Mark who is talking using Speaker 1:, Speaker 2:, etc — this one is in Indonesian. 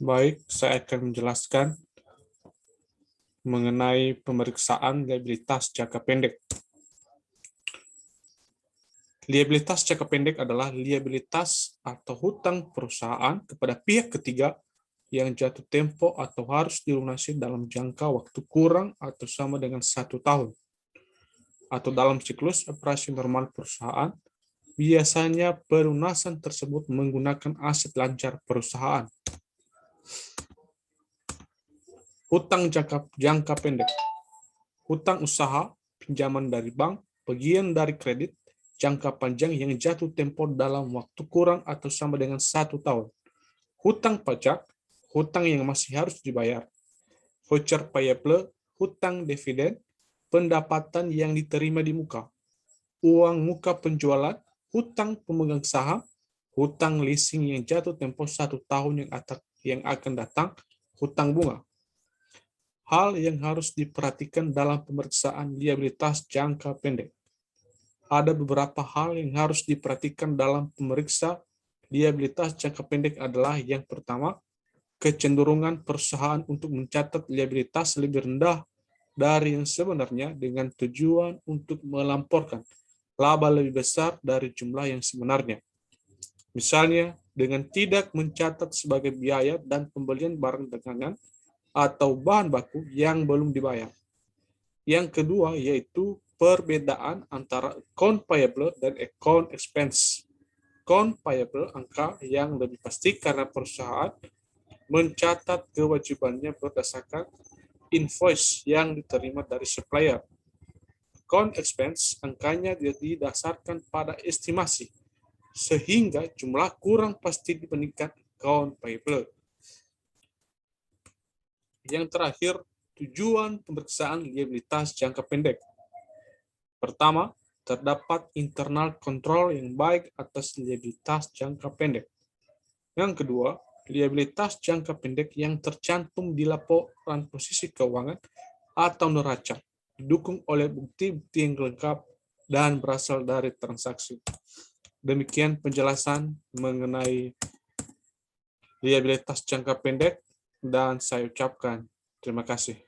Speaker 1: Baik, saya akan menjelaskan mengenai pemeriksaan liabilitas jangka pendek. Liabilitas jangka pendek adalah liabilitas atau hutang perusahaan kepada pihak ketiga yang jatuh tempo atau harus dilunasi dalam jangka waktu kurang atau sama dengan 1 tahun. Atau dalam siklus operasi normal perusahaan, biasanya pelunasan tersebut menggunakan aset lancar perusahaan. Hutang jangka pendek. Hutang usaha, pinjaman dari bank, bagian dari kredit, jangka panjang yang jatuh tempo dalam waktu kurang atau sama dengan 1 tahun. Hutang pajak, hutang yang masih harus dibayar. Voucher payable, hutang dividen, pendapatan yang diterima di muka. Uang muka penjualan, hutang pemegang saham, hutang leasing yang jatuh tempo 1 tahun yang akan datang, hutang bunga. Hal yang harus diperhatikan dalam pemeriksaan liabilitas jangka pendek. Ada beberapa hal yang harus diperhatikan dalam pemeriksa liabilitas jangka pendek adalah yang pertama, kecenderungan perusahaan untuk mencatat liabilitas lebih rendah dari yang sebenarnya dengan tujuan untuk melamporkan laba lebih besar dari jumlah yang sebenarnya. Misalnya, dengan tidak mencatat sebagai biaya dan pembelian barang dagangan atau bahan baku yang belum dibayar. Yang kedua yaitu perbedaan antara account payable dan account expense. Account payable angka yang lebih pasti karena perusahaan mencatat kewajibannya berdasarkan invoice yang diterima dari supplier. Account expense angkanya didasarkan pada estimasi, sehingga jumlah kurang pasti dibandingkan account payable. Yang terakhir, tujuan pemeriksaan liabilitas jangka pendek. Pertama, terdapat internal control yang baik atas liabilitas jangka pendek. Yang kedua, liabilitas jangka pendek yang tercantum di laporan posisi keuangan atau neraca, didukung oleh bukti-bukti yang lengkap dan berasal dari transaksi. Demikian penjelasan mengenai liabilitas jangka pendek, dan saya ucapkan terima kasih.